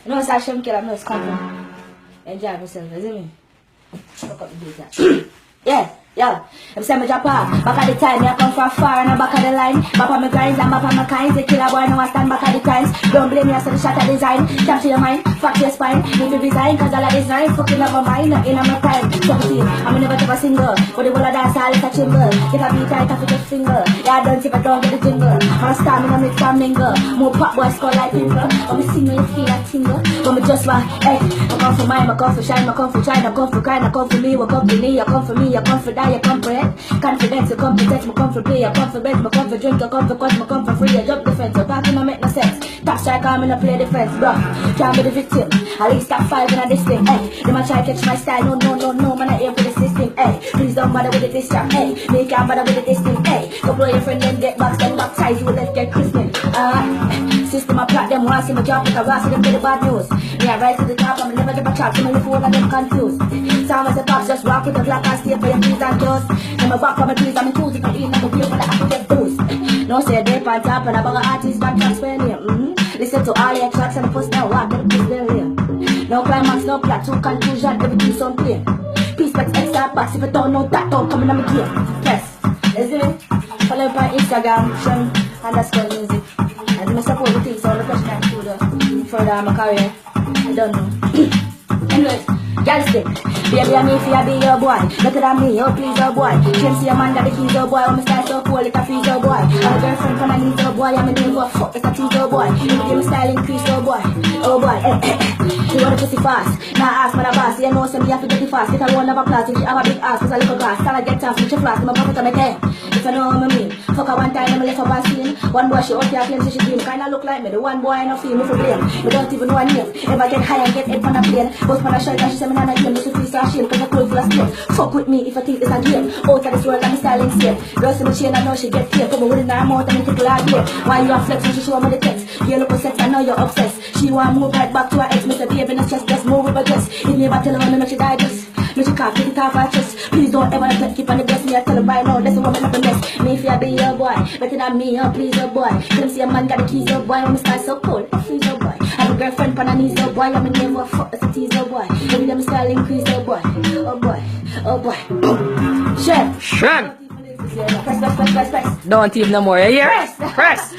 You know, it's Hashem kill, I'm not company. Enjoy myself, you see me? Fuck up the data. Yeah. Yeah, I'm saying my drop off. Back at the time, I come from far and I'm back at the line. Map on my grinds and map on my kinds. The killer boy, no I stand back at the times. Don't blame me, I said the shot at design. Capture your mind, fuck your spine. Need to resign, cause all of this nine fucking up my mind, not in on my time. 17, I'm never take a single. But the whole of dance, all is a chingle. Get a beat right off with your finger. Yeah, I don't if I don't get the jingle. My stamina mix and mingle. More pop boys skull like pingle. When me sing when you feel that tingle. When me just want, hey, I come for mine, I come for shine, I come for shine, I come for crime, I come for me, I come for me, I come for me, I come for you come for it. Confidence, you come for text, you come for play, you come for bed, you come for drink, you come for cut, you come for free, you jump defense, your party no make no sense. Top strike, I'm in a play defense, bro. Can't be the victim. At least top 5 in this thing, hey. They might try to catch my style, no, man, I aim for the system, hey. Please don't bother with the distract, hey. Me can't bother with the thing, hey. Go blow your friend, then get back, then baptize you, let's get christened. System, I plot them once in my job, pick a ras, them get the bad news. Me, I rise to the top, I'm never get a chat, so me fool and them confused. Time as a box, just walk with the black and stay for your please and toes. Then my back on my please and my tools, if I eat, I'm going to for the apple get boost. No say they on top, and I bang an artist back transfer name. Listen to all your tracks and the post now, walk, then the post their name. No climax, no plot, two conclusion, everything's on play. Peace, but extra box, if I don't know that, don't come in on my game. Yes, is it? Follow me on Instagram, Sean_music. And I support the things, so the question I do the further my career. I don't know. Anyways, girl stick. Baby, I'm if you be your boy. Better than me, oh please, oh boy. Can't see a man that the keys, oh boy. I'm a style so cool, it a freeze, oh boy. I'm a girlfriend from my knees, oh boy. I'm a name for fuck, it's a tease, oh boy. You give me style increase, oh boy. Oh boy, you want the pussy fast. Now ask for the boss, you know some you have to get it fast. Get a round of applause if you have a big ass, cause a little glass. Style I get tough, with your flask, my pocket on my head. If you know what I mean. Fuck her one time, I'm left up on scene. One boy she out here claims she dream. Kinda look like me, the one boy I know feel me for blame. We don't even know her name. Ever get high and get head on a plane. Both on a shirt and she say me not a game. Just to feel so ashamed, cause I could full of split. Fuck with me if I think it's a game. Out of this world, I'm style insane. Girls in the chain, I know she get paid. Come with it in her mouth and me tickle her grave. Why you are flex when she show me the text? You look for sex, I know you're obsessed. She want move right back to her ex. Mr. Baby, no stress, just move with her dress. If me ever tell her, make she digest. Make she can't get it off her chest. Please don't ever let keep on the breast. Me I tell her right now, that's the woman up the mess. Me if you be your boy, better than me, oh please, oh boy. Them see a man got the keys, oh boy. When me start so cold, oh please, oh boy. I have a girlfriend on her knees, oh boy. I'm a name for fuck, it's a tease, oh boy. Every them style increase, oh boy. Oh boy, oh boy. Shen. Press. Don't even no more, you hear? Press.